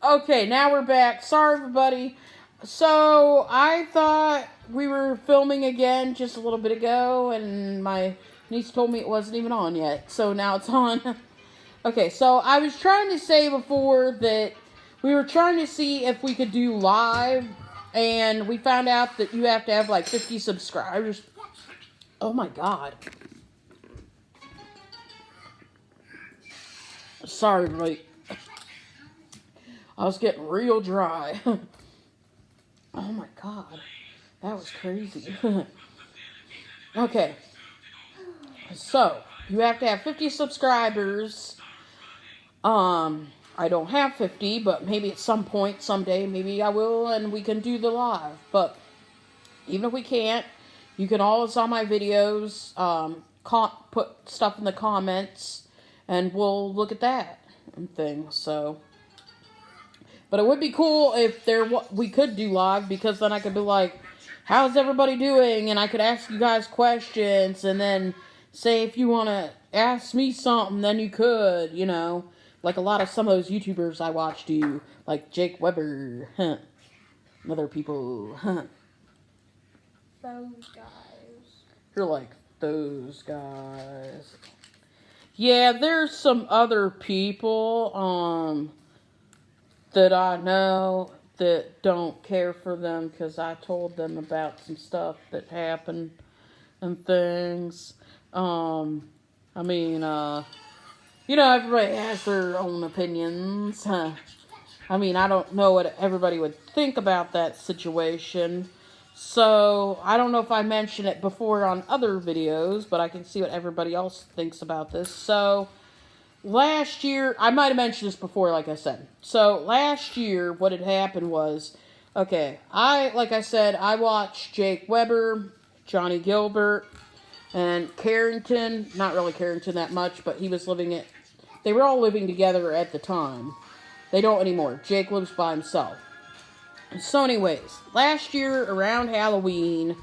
Okay, now we're back. Sorry, everybody. So, I thought we were filming again just a little bit ago, and my niece told me it wasn't even on yet. So, now it's on. Okay, so I was trying to say before that we were trying to see if we could do live, and we found out that you have to have like 50 subscribers. Oh my god. Sorry, everybody. I was getting real dry. Oh my god. That was crazy. Okay. So, you have to have 50 subscribers. I don't have 50, but maybe at some point, someday, maybe I will, and we can do the live. But even if we can't, you can always on my videos put stuff in the comments, and we'll look at that and things. So, but it would be cool if we could do live, because then I could be like, how's everybody doing? And I could ask you guys questions, and then if you want to ask me something, then you could, like a lot of some of those YouTubers I watch do, like Jake Weber, and other people, Those guys. You're like, those guys. Yeah, there's some other people, that I know that don't care for them because I told them about some stuff that happened and things. Everybody has their own opinions. I don't know what everybody would think about that situation. So, I don't know if I mentioned it before on other videos, but I can see what everybody else thinks about this. So, last year, I might have mentioned this before, like I said. So, last year, what had happened was, like I said, I watched Jake Weber, Johnny Gilbert, and Carrington. Not really Carrington that much, but they were all living together at the time. They don't anymore. Jake lives by himself. So anyways, last year around Halloween,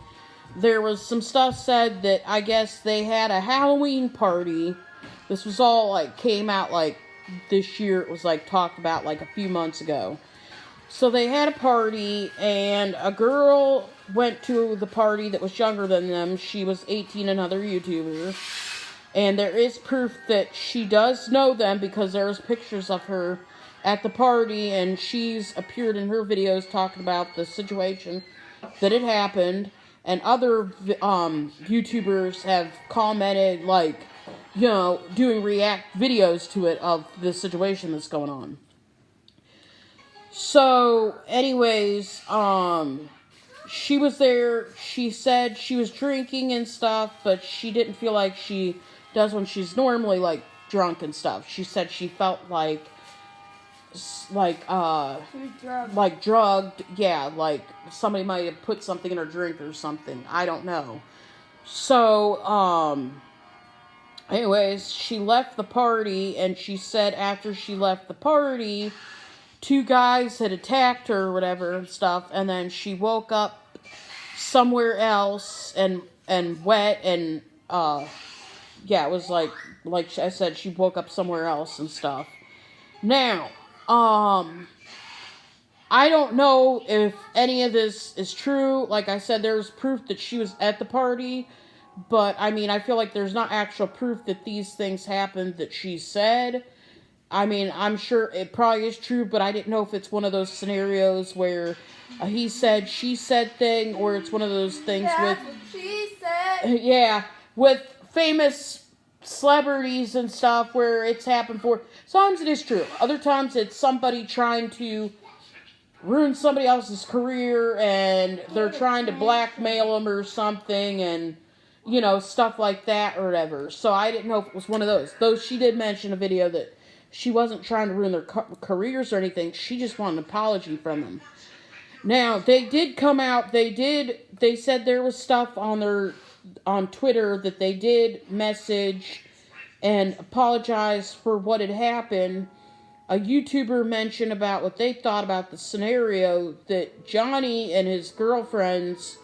there was some stuff said that I guess they had a Halloween party. This was all came out this year. It was talked about a few months ago. So they had a party, and a girl went to the party that was younger than them. She was 18, another YouTuber. And there is proof that she does know them because there's pictures of her at the party, and she's appeared in her videos talking about the situation that had happened, and other YouTubers have commented, doing react videos to it of the situation that's going on. So, anyways, she was there. She said she was drinking and stuff, but she didn't feel like she does when she's normally, drunk and stuff. She said she felt drugged, yeah, somebody might have put something in her drink or something, I don't know. So, anyways, she left the party, and she said after she left the party, 2 guys had attacked her or whatever and stuff, and then she woke up somewhere else and wet, and, yeah, it was like I said, she woke up somewhere else and stuff. Now, I don't know if any of this is true. Like I said, there's proof that she was at the party, but, I feel like there's not actual proof that these things happened that she said. I'm sure it probably is true, but I didn't know if it's one of those scenarios where he said, she said thing, or it's one of those things with... she said. Yeah, with famous celebrities and stuff where it's happened for. Sometimes it is true. Other times it's somebody trying to ruin somebody else's career, and they're trying to blackmail them or something, and, stuff like that or whatever. So I didn't know if it was one of those. Though she did mention a video that she wasn't trying to ruin their careers or anything. She just wanted an apology from them. Now, they did come out, they said there was stuff on Twitter that they did message and apologize for what had happened. A YouTuber mentioned about what they thought about the scenario, that Johnny and his girlfriend's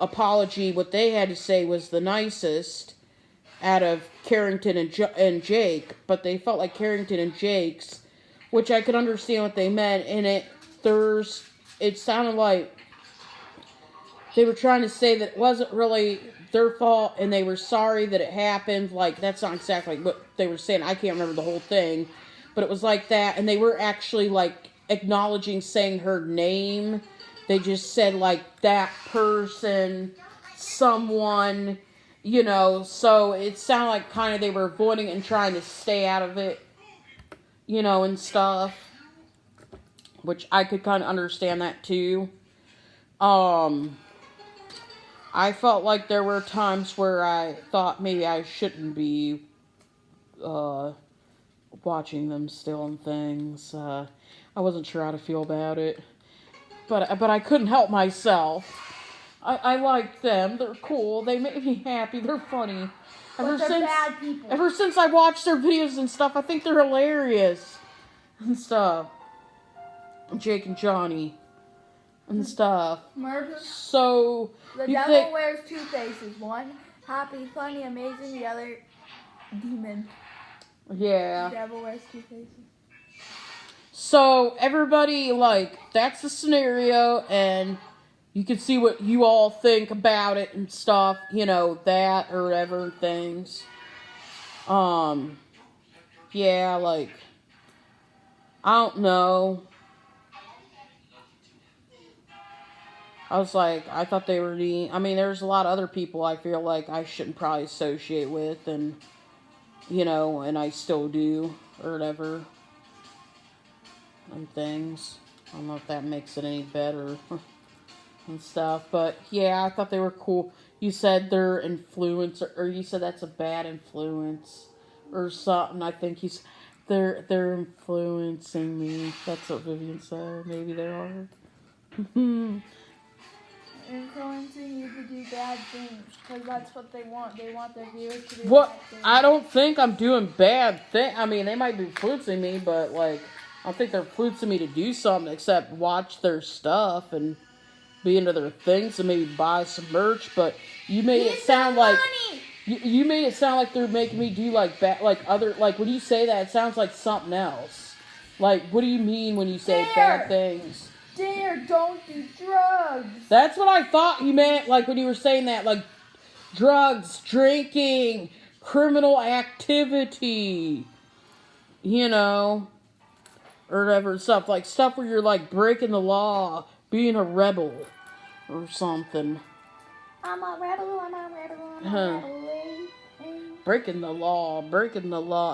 apology, what they had to say was the nicest out of Carrington and Jake, but they felt like Carrington and Jake's which I could understand what they meant. And it sounded like they were trying to say that it wasn't really their fault and they were sorry that it happened. Like, that's not exactly what they were saying. I can't remember the whole thing, but it was like that. And they were actually like acknowledging saying her name. They just said like that person, someone, you know, so it sounded like kind of they were avoiding it and trying to stay out of it, you know, and stuff, which I could kind of understand that too. I felt like there were times where I thought maybe I shouldn't be watching them still and things. I wasn't sure how to feel about it, but I couldn't help myself. I like them. They're cool. They make me happy. They're funny. But they're bad people. Ever since I watched their videos and stuff, I think they're hilarious and stuff. Jake and Johnny and stuff. Murder. So The devil wears two faces. One happy, funny, amazing. The other demon. Yeah. The devil wears two faces. So everybody, like, that's the scenario, and you can see what you all think about it and stuff, you know, that or whatever and things. Yeah, like, I don't know. I was like, I thought they were neat. I mean, there's a lot of other people I feel like I shouldn't probably associate with, and, you know, and I still do, or whatever, and things. I don't know if that makes it any better and stuff, but yeah, I thought they were cool. You said they're influence, or you said that's a bad influence, or something. I think they're influencing me. That's what Vivian said. Maybe they are. Influencing you to do bad things, because that's what they want. They want their viewers to do What? bad things. I don't think I'm doing bad things. I mean, they might be influencing me, but like, I don't think they're influencing me to do something except watch their stuff and be into their things and maybe buy some merch. But you made it sound like you made it sound like they're making me do like bad, like other, like when you say that, it sounds like something else. Like, what do you mean when you say bad things? Dare, don't do drugs. That's what I thought you meant, like, when you were saying that, like, drugs, drinking, criminal activity, you know, or whatever stuff, like, stuff where you're, like, breaking the law, being a rebel, or something. I'm a rebel, I'm a rebel, I'm a rebel. Breaking the law.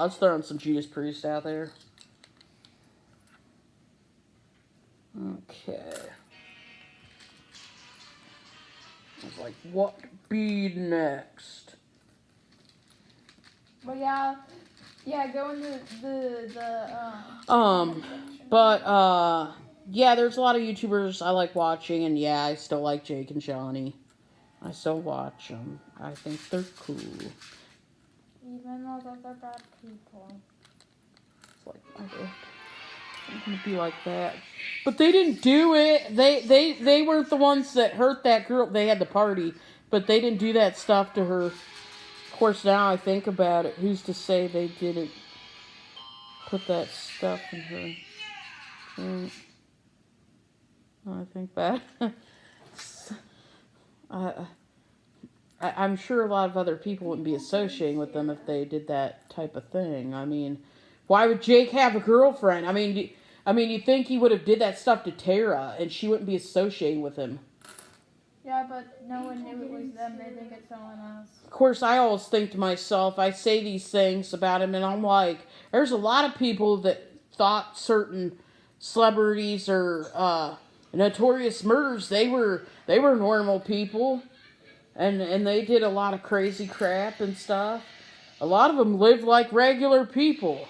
I was throwing some Judas Priest out there. Okay. I was like, what be next? But yeah, go into yeah, there's a lot of YouTubers I like watching, and yeah, I still like Jake and Johnny. I still watch them. I think they're cool. Even though they're bad people. It's like, I'm gonna be like that. But they didn't do it. They weren't the ones that hurt that girl. They had the party, but they didn't do that stuff to her. Of course, now I think about it, who's to say they didn't put that stuff in her? I think that. I'm sure a lot of other people wouldn't be associating with them if they did that type of thing. I mean, why would Jake have a girlfriend? I mean, you think he would have did that stuff to Tara, and she wouldn't be associating with him? Yeah, but no one knew it was them. They think it's someone else. Of course, I always think to myself, I say these things about him, and I'm like, there's a lot of people that thought certain celebrities or notorious murders, they were normal people, and they did a lot of crazy crap and stuff. A lot of them lived like regular people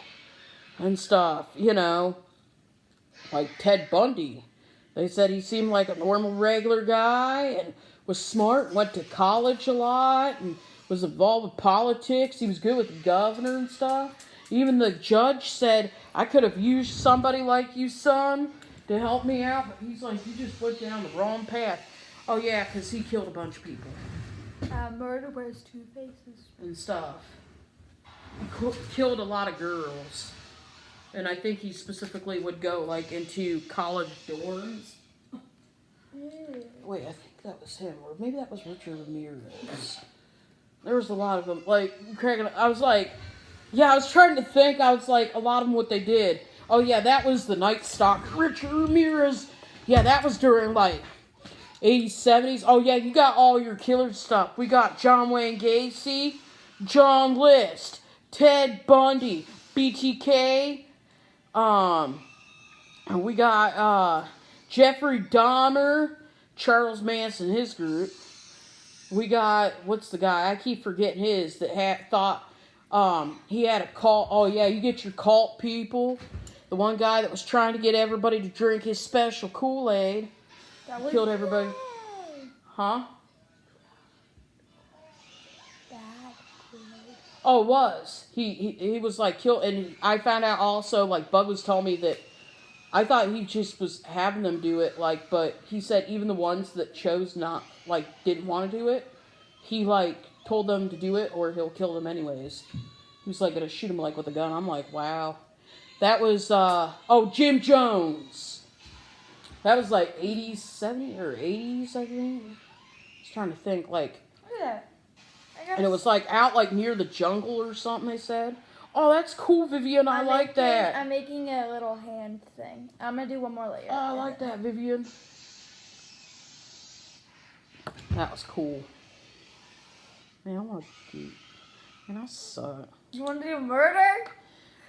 and stuff, you know, like Ted Bundy. They said he seemed like a normal, regular guy and was smart, went to college a lot, and was involved with politics. He was good with the governor and stuff. Even the judge said, I could have used somebody like you, son, to help me out, but he's like, you just went down the wrong path. Oh, yeah, because he killed a bunch of people. Murder wears two faces. And stuff. He killed a lot of girls. And I think he specifically would go like into college dorms. Wait, I think that was him, or maybe that was Richard Ramirez. There was a lot of them. Like, I was like, yeah, I was trying to think. I was like, a lot of them, what they did. Oh, yeah, that was the Night Stalker, Richard Ramirez. Yeah, that was during, like, 80s, 70s. Oh, yeah, you got all your killer stuff. We got John Wayne Gacy, John List, Ted Bundy, BTK. We got, Jeffrey Dahmer, Charles Manson, his group. We got, what's the guy? I keep forgetting his that thought he had a cult. Oh, yeah, you get your cult people. The one guy that was trying to get everybody to drink his special Kool-Aid. Killed everybody. Huh? Bad Kool-Aid. Oh, it was. He was like killed. And I found out also, like, Bug was telling me that I thought he just was having them do it, like, but he said even the ones that chose not, like, didn't want to do it, he, like, told them to do it or he'll kill them anyways. He was, like, going to shoot them, like, with a gun. I'm like, wow. That was, Jim Jones. That was, like, 80s, 70s, or 80s, I think. I was trying to think, like. Look at that. And it was, like, out, like, near the jungle or something, they said. Oh, that's cool, Vivian. I like that. I'm making a little hand thing. I'm going to do one more layer. Oh, I like that, Vivian. That was cool. Man, I want to do... Man, I suck. You want to do murder?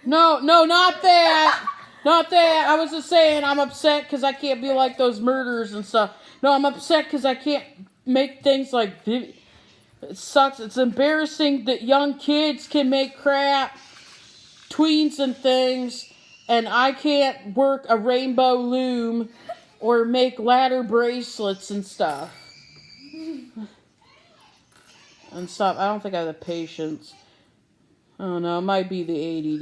No, not that. Not that. I was just saying I'm upset because I can't be like those murderers and stuff. No, I'm upset because I can't make things like Vivian. It sucks. It's embarrassing that young kids can make crap, tweens and things, and I can't work a rainbow loom or make ladder bracelets and stuff. And stuff. I don't think I have the patience. I don't know. It might be the ADD,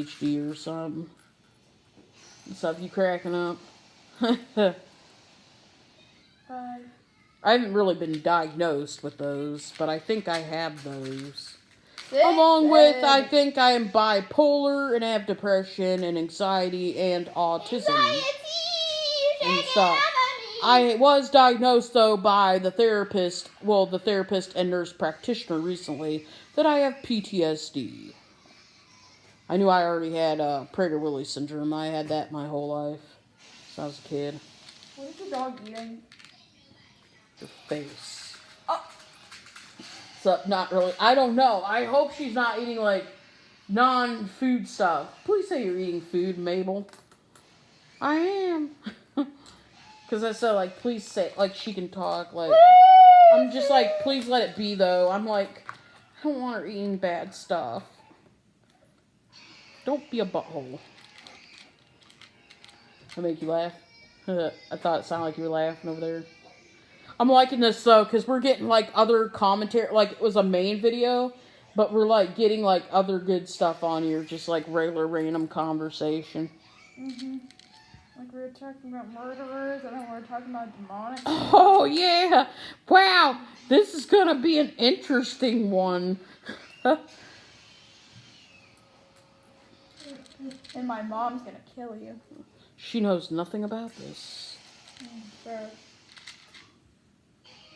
ADHD or something. And stuff. You cracking up? I haven't really been diagnosed with those, but I think I have those. Along with, I think I am bipolar and I have depression and anxiety and autism and stuff. I was diagnosed, though, by the therapist and nurse practitioner recently that I have PTSD. I knew I already had Prader-Willi syndrome. I had that my whole life since I was a kid. What is the dog eating? Your face. Oh. So, not really. I don't know. I hope she's not eating, like, non-food stuff. Please say you're eating food, Mabel. I am. Because I said, like, please say, like, she can talk, like, I'm just like, please let it be, though. I'm like, I don't want her eating bad stuff. Don't be a butthole. I make you laugh? I thought it sounded like you were laughing over there. I'm liking this, though, because we're getting, like, other commentary, like, it was a main video, but we're, like, getting, like, other good stuff on here, just, like, regular random conversation. Mm-hmm. Like we were talking about murderers, and then we were talking about demonic. Oh, yeah. Wow. This is going to be an interesting one. And my mom's going to kill you. She knows nothing about this. Sure.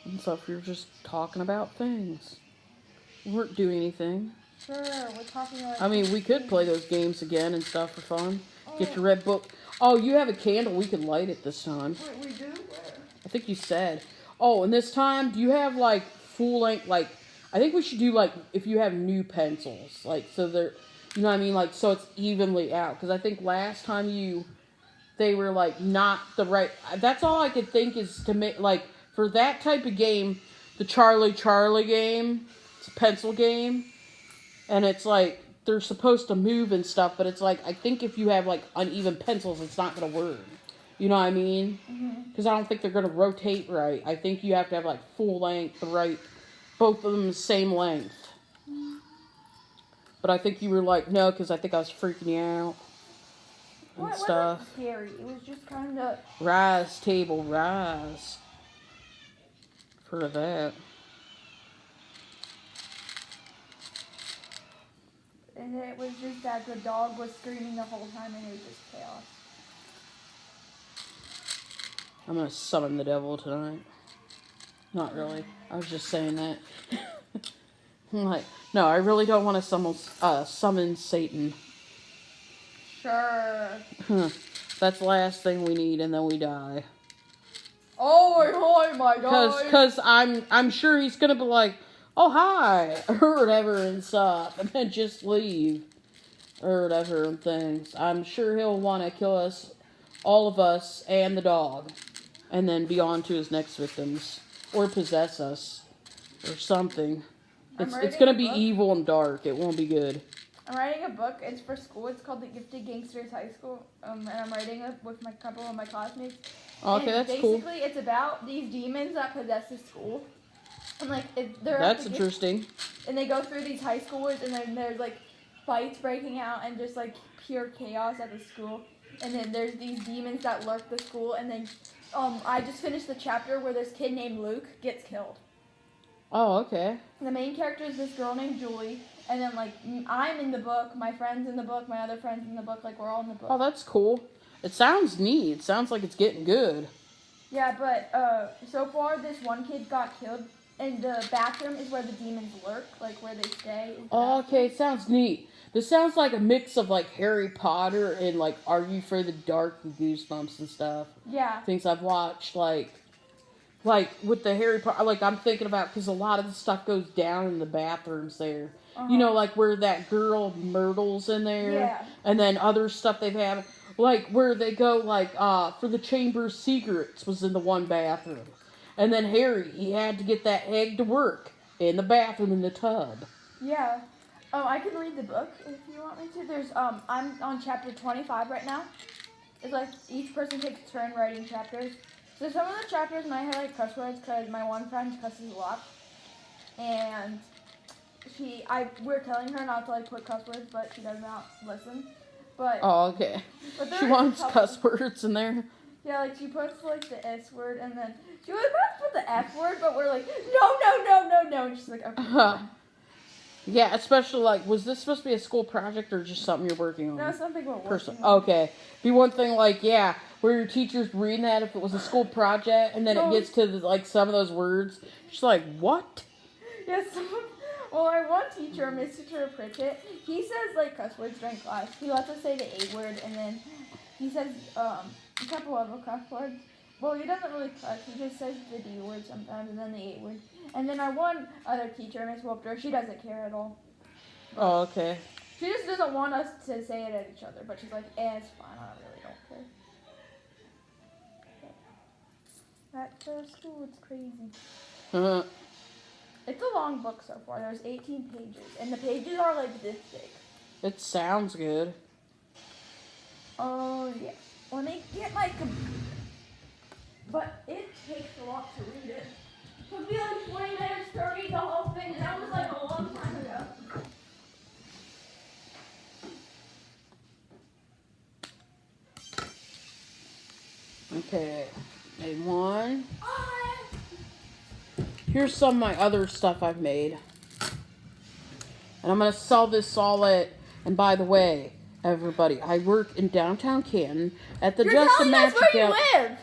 And so if you're just talking about things. We weren't doing anything. Sure, we're talking about... I mean, we could play those games again and stuff for fun. Get your red book. Oh, you have a candle. We can light it this time. Wait, we do? Where? I think you said. Oh, and this time, do you have, like, full length, like, I think we should do, like, if you have new pencils. Like, so they're, you know what I mean? Like, so it's evenly out. Because I think last time they were, like, not the right, that's all I could think is to make, like, for that type of game, the Charlie game, it's a pencil game. And it's, like, they're supposed to move and stuff, but it's like, I think if you have, like, uneven pencils, it's not going to work. You know what I mean? Because I don't think they're going to rotate right. I think you have to have, like, full length, both of them the same length. But I think you were like, no, because I think I was freaking you out. And What stuff. wasn't scary. It was just kind of... Rise, table, rise. For that. and it was just that the dog was screaming the whole time, and it was just chaos. I'm gonna summon the devil tonight. Not really. I was just saying that. I'm like, no, I really don't want to summon Satan. Sure. That's the last thing we need, and then we die. Oh my God. Cause I'm sure he's gonna be like, oh hi, or whatever and stuff, and then just leave, or whatever and things. I'm sure he'll want to kill us, all of us, and the dog, and then be on to his next victims, or possess us, or something. It's gonna be evil and dark. It won't be good. I'm writing a book. It's for school. It's called The Gifted Gangsters High School. And I'm writing it with a couple of my classmates. Okay, and that's cool. Basically, it's about these demons that possess the school. And like, That's interesting. And they go through these high schoolers, and then there's like fights breaking out, and just like pure chaos at the school. And then there's these demons that lurk the school. And then, I just finished the chapter where this kid named Luke gets killed. Oh, okay. The main character is this girl named Julie, and then like I'm in the book, my friend's in the book, my other friend's in the book, like we're all in the book. Oh, that's cool. It sounds neat. It sounds like it's getting good. Yeah, but so far this one kid got killed, and the bathroom is where the demons lurk, like where they stay. Oh, okay, it sounds neat. This sounds like a mix of like Harry Potter and like Are You Afraid of the Dark and Goosebumps and stuff. Yeah. Things I've watched, like with the Harry Potter, like I'm thinking about, because a lot of the stuff goes down in the bathrooms there. You know, like where that girl Myrtle's in there. Yeah. And then other stuff they've had, like where they go, like for the Chamber of Secrets was in the one bathroom. And then Harry, he had to get that egg to work in the bathroom in the tub. Yeah. Oh, I can read the book if you want me to. There's I'm on chapter 25 right now. It's like each person takes a turn writing chapters. So some of the chapters might have like cuss words because my one friend cusses a lot, and we're telling her not to like put cuss words, but she does not listen. But oh, okay. But She wants cuss words in there. Yeah, like she puts like the S word, and then she was about to put the F word, but we're like no, and she's like okay. Yeah, especially like, was this supposed to be a school project or just something you're working on? No, something we're working on. Okay. Be one thing like, yeah, where your teacher's reading that if it was a school project, and then it gets to like some of those words. She's like, what? Yes. Well, our one teacher, Mr. Pritchett, he says like cuss words during class. He lets us say the A word, and then he says a couple other cuss words. Well, he doesn't really cuss. He just says the D word sometimes, and then the A word. And then our one other teacher, Miss Wolfter, she doesn't care at all. Oh, okay. She just doesn't want us to say it at each other, but she's like, it's fine, I really don't care. That's school, it's crazy. It's a long book so far. There's 18 pages, and the pages are like this big. It sounds good. Oh, yeah. Let me get my computer. But it takes a lot to read it. It would be like 20 minutes to read the whole thing, and that was like a long time ago. Okay. Made one. Here's some of my other stuff I've made. And I'm going to sell this all at, and by the way, everybody, I work in downtown Canton at the You're telling us where you live!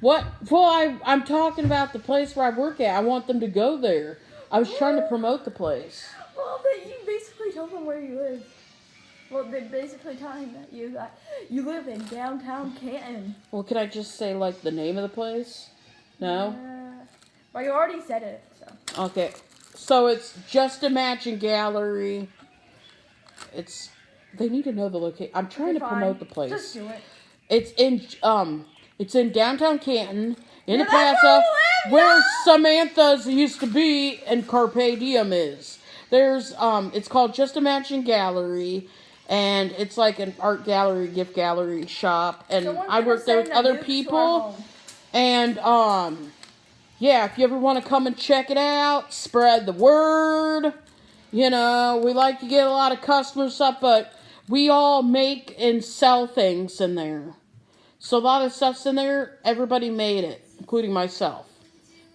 What? Well, I'm talking about the place where I work at. I want them to go there. I was trying to promote the place. Well, but you basically told them where you live. Well, they're basically telling that you live in downtown Canton. Well, can I just say, like, the name of the place? No? Well, you already said it, so. Okay. So it's Just Imagine Gallery. They need to know the location. I'm trying to promote the place. Just do it. It's in downtown Canton, in the plaza, where Samantha's used to be and Carpe Diem is. There's, it's called Just Imagine Gallery, and it's like an art gallery, gift gallery shop, and I work there with other people, and, yeah, if you ever want to come and check it out, spread the word. You know, we like to get a lot of customers stuff, but we all make and sell things in there. So a lot of stuff's in there. Everybody made it, including myself.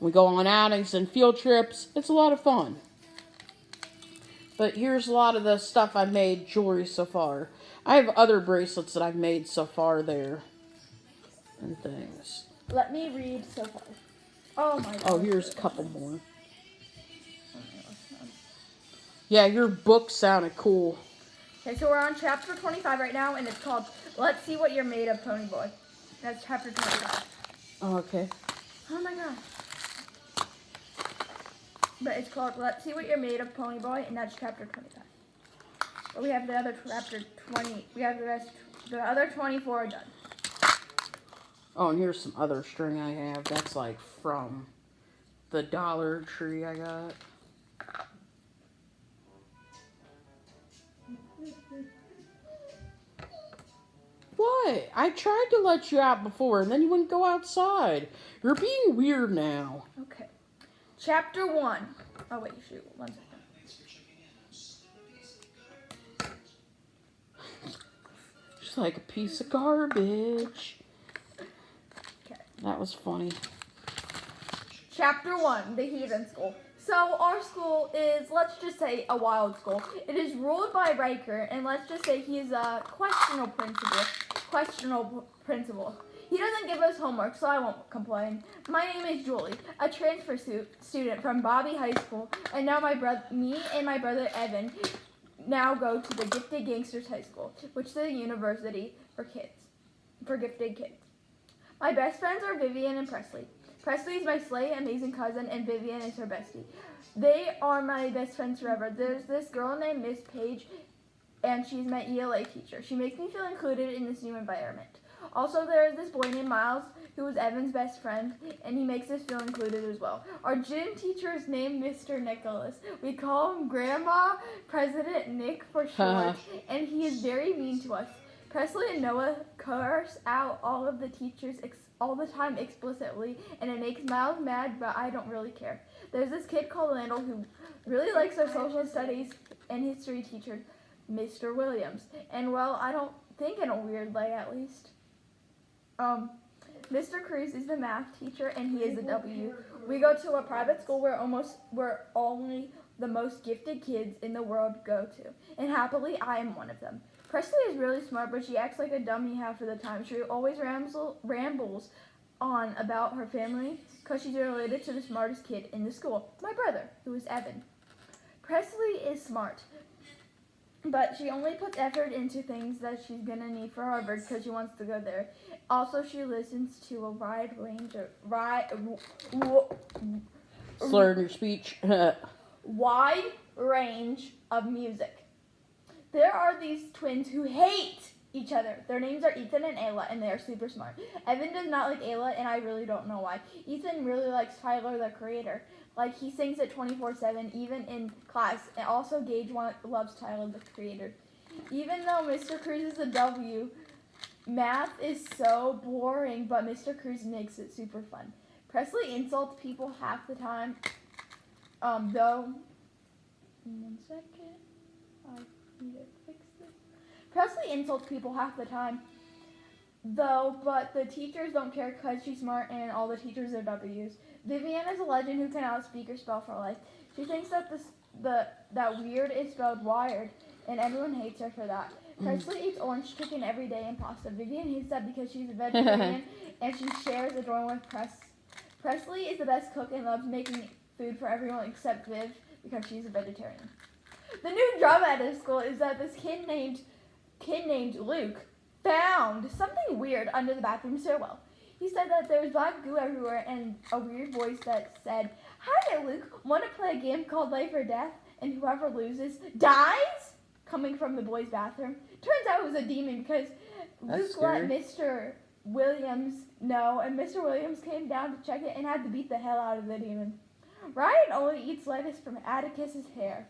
We go on outings and field trips. It's a lot of fun. But here's a lot of the stuff I've made jewelry so far. I have other bracelets that I've made so far there and things. Let me read so far. Oh my god. Oh, here's a couple more. Yeah, your book sounded cool. Okay, so we're on chapter 25 right now, and it's called Let's See What You're Made of, Pony Boy. That's chapter 25. Oh, okay. Oh my god. But it's called Let's See What You're Made of, Pony Boy, and that's chapter 25. But we have the other chapter 20. We have the other 24 done. Oh, and here's some other string I have. That's like from the Dollar Tree I got. What? I tried to let you out before, and then you wouldn't go outside. You're being weird now. Okay. Chapter 1. Oh, wait, shoot. 1 second. Just like a piece of garbage. Okay. That was funny. Chapter 1, the Heathen School. So our school is, let's just say, a wild school. It is ruled by Riker, and let's just say he is a questionable principal. He doesn't give us homework, so I won't complain. My name is Julie, a transfer student from Bobby High School, and now me and my brother Evan now go to the Gifted Gangsters High School, which is a university for gifted kids. My best friends are Vivian and Presley. Presley is my slay amazing cousin, and Vivian is her bestie. They are my best friends forever. There's this girl named Miss Page, and she's my ELA teacher. She makes me feel included in this new environment. Also, there is this boy named Miles, who is Evan's best friend, and he makes us feel included as well. Our gym teacher is named Mr. Nicholas. We call him Grandma President Nick for short, and he is very mean to us. Presley and Noah curse out all of the teachers all the time explicitly, and it makes Miles mad, but I don't really care. There's this kid called Landell who really likes our social studies and history teacher, Mr. Williams. And well, I don't think in a weird way, at least. Mr. Cruz is the math teacher, and he is a W. We go to a private school where only the most gifted kids in the world go to, and happily I am one of them. Presley is really smart, but she acts like a dummy half of the time. She always rambles on about her family because she's related to the smartest kid in the school, my brother, who is Evan. Presley is smart, but she only puts effort into things that she's going to need for Harvard because she wants to go there. Also, she listens to a wide range of... Slur in your speech. wide range of music. There are these twins who hate each other. Their names are Ethan and Ayla, and they are super smart. Evan does not like Ayla, and I really don't know why. Ethan really likes Tyler, the creator. Like, he sings it 24/7, even in class. And also, Gage loves Tyler, the creator. Even though Mr. Cruz is a W, math is so boring, but Mr. Cruz makes it super fun. Presley insults people half the time, though... 1 second. I need to fix this. Presley insults people half the time, though, but the teachers don't care because she's smart and all the teachers are W's. Vivian is a legend who can outspeak or spell for life. She thinks that that weird is spelled wired, and everyone hates her for that. Presley eats orange chicken every day and pasta. Vivian hates that because she's a vegetarian and she shares a dorm with Presley is the best cook and loves making food for everyone except Viv because she's a vegetarian. The new drama at his school is that this kid named Luke found something weird under the bathroom stairwell. He said that there was black goo everywhere and a weird voice that said, "Hi there, Luke. Want to play a game called Life or Death? And whoever loses dies?" Coming from the boys' bathroom. Turns out it was a demon because Luke let Mr. Williams know, and Mr. Williams came down to check it and had to beat the hell out of the demon. Ryan only eats lettuce from Atticus's hair.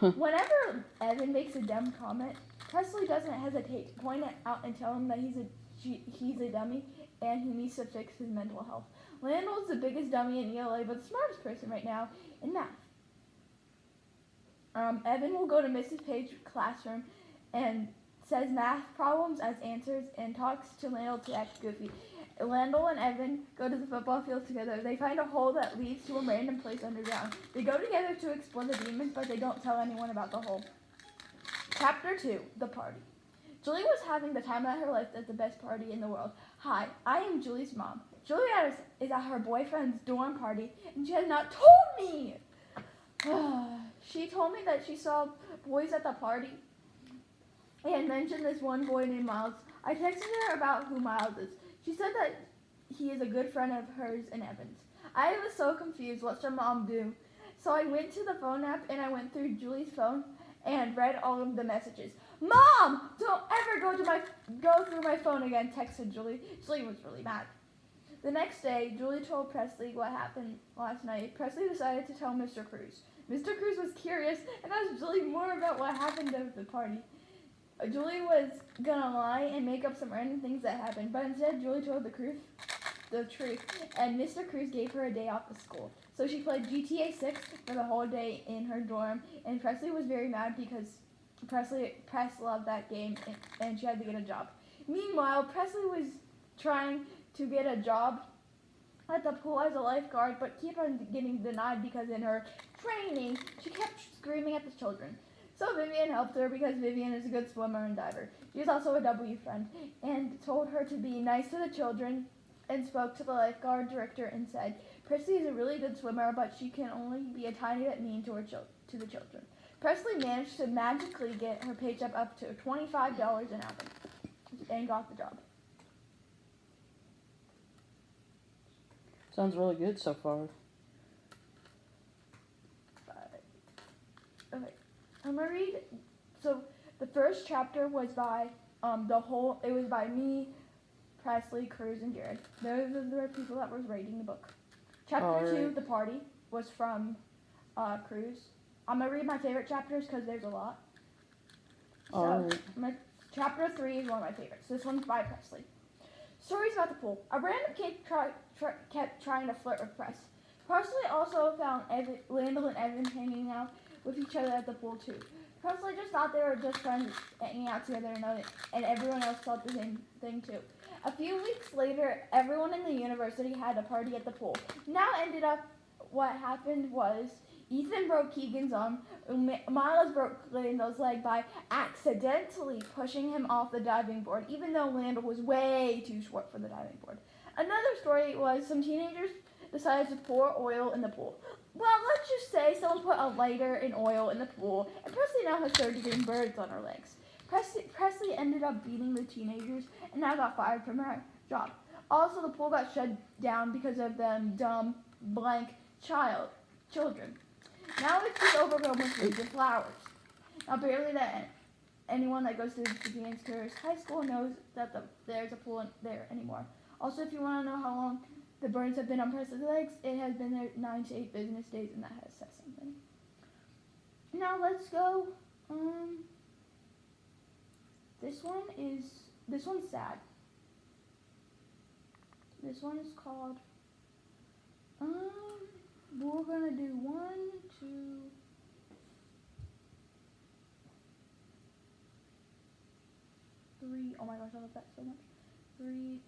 Whenever Evan makes a dumb comment, Presley doesn't hesitate to point it out and tell him that he's a dummy and he needs to fix his mental health. Landell's the biggest dummy in ELA, but the smartest person right now in math. Evan will go to Mrs. Page's classroom and says math problems as answers and talks to Landel to act goofy. Landel and Evan go to the football field together. They find a hole that leads to a random place underground. They go together to explore the demons, but they don't tell anyone about the hole. Chapter 2, The Party. Julie was having the time of her life at the best party in the world. Hi, I am Julie's mom. Julie is at her boyfriend's dorm party, and she has not told me. She told me that she saw boys at the party and mentioned this one boy named Miles. I texted her about who Miles is. She said that he is a good friend of hers and Evan's. I was so confused. What should mom do? So I went to the phone app and I went through Julie's phone and read all of the messages. Mom, don't ever go through my phone again, texted Julie. Julie was really mad. The next day, Julie told Presley what happened last night. Presley decided to tell Mr. Cruz. Mr. Cruz was curious and asked Julie more about what happened at the party. Julie was gonna lie and make up some random things that happened, but instead Julie told the truth, and Mr. Cruz gave her a day off of school. So she played GTA 6 for the whole day in her dorm, and Presley was very mad because Press loved that game and she had to get a job. Meanwhile, Presley was trying to get a job at the pool as a lifeguard, but kept on getting denied because in her training, she kept screaming at the children. So Vivian helped her because Vivian is a good swimmer and diver. She is also a W friend and told her to be nice to the children and spoke to the lifeguard director and said, Presley is a really good swimmer, but she can only be a tiny bit mean to the children. Presley managed to magically get her paycheck up to $25 an hour and got the job. Sounds really good so far. Okay, I'm gonna read. So the first chapter was by it was by me, Presley, Cruz, and Jared. Those were the people that was writing the book. Chapter 2, The Party, was from Cruz. I'm gonna read my favorite chapters because there's a lot. Chapter 3 is one of my favorites. This one's by Presley. Stories about the pool. A random kid kept trying to flirt with Press. Presley also found Landel and Evan hanging out with each other at the pool too. Presley just thought they were just friends hanging out together and everyone else thought the same thing too. A few weeks later, everyone in the university had a party at the pool. Now ended up, what happened was Ethan broke Keegan's arm, Miles broke Landel's leg by accidentally pushing him off the diving board, even though Landel was way too short for the diving board. Another story was some teenagers decided to pour oil in the pool. Well, let's just say someone put a lighter and oil in the pool, and Presley now has 33 birds on her legs. Presley ended up beating the teenagers and now got fired from her job. Also, the pool got shut down because of them dumb, blank children. Now it's just overgrown with weeds and flowers. Now, barely that anyone that goes to Japan's Curtis High School knows that there's a pool there anymore. Also, if you want to know how long the burns have been on Presley's legs, it has been there 9 to 8 business days, and that says something. Now let's go. This one's sad. This one is called. We're gonna do 1, 2. 3. Oh my gosh, I love that so much. 3.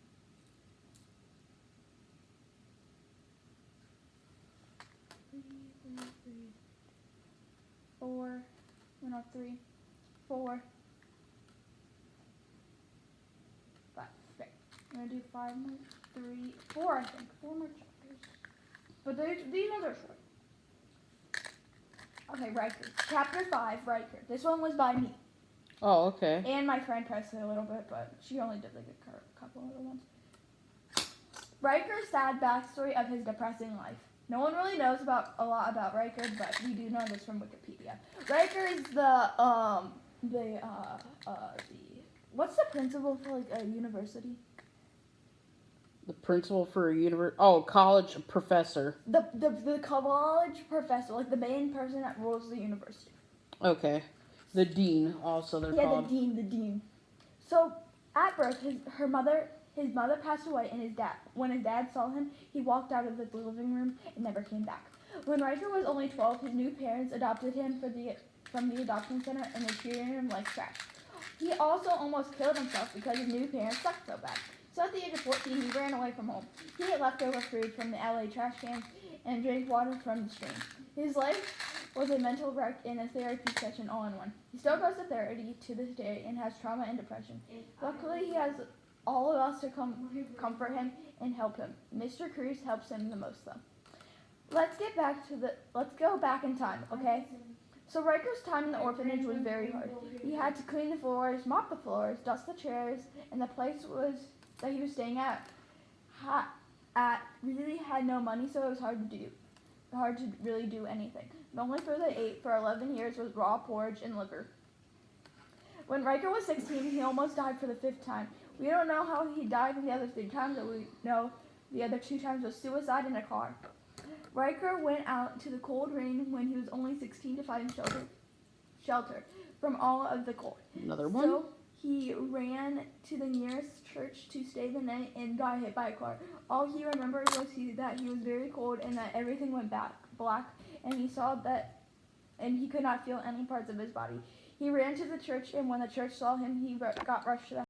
4. No, not 3. 4. 5. Okay. I'm gonna do 5 more. 3, 4. I think 4 more chapters. But these ones are short. Okay, Riker. Chapter 5, Riker. This one was by me. Oh, okay. And my friend Presley a little bit, but she only did like a couple other ones. Riker's sad backstory of his depressing life. No one really knows a lot about Riker, but we do know this from Wikipedia. Riker is what's the principal for like a university? The principal for a college professor. The college professor, like the main person that rules the university. Okay. The dean, also they're called. Yeah, the dean. So at birth, his mother passed away, and when his dad saw him, he walked out of the living room and never came back. When Riker was only 12, his new parents adopted him from the adoption center, and they treated him like trash. He also almost killed himself because his new parents sucked so bad. So at the age of 14, he ran away from home. He ate leftover food from the LA trash cans and drank water from the stream. His life was a mental wreck and a therapy session all in one. He still goes to therapy to this day and has trauma and depression. Luckily, he has all of us to comfort him and help him. Mr. Cruz helps him the most, though. Let's go back in time, okay? So Riker's time in the orphanage was very hard. He had to clean the floors, mop the floors, dust the chairs, and the place that he was staying at really had no money, so it was hard to really do anything. The only food they ate for 11 years was raw porridge and liver. When Riker was 16, he almost died for the 5th time. We don't know how he died the other 3 times, but we know the other 2 times was suicide in a car. Riker went out to the cold rain when he was only 16 to find shelter from all of the cold. Another one. So he ran to the nearest church to stay the night and got hit by a car. All he remembered was that he was very cold and that everything went black, and he saw that, and he could not feel any parts of his body. He ran to the church, and when the church saw him, he got rushed to the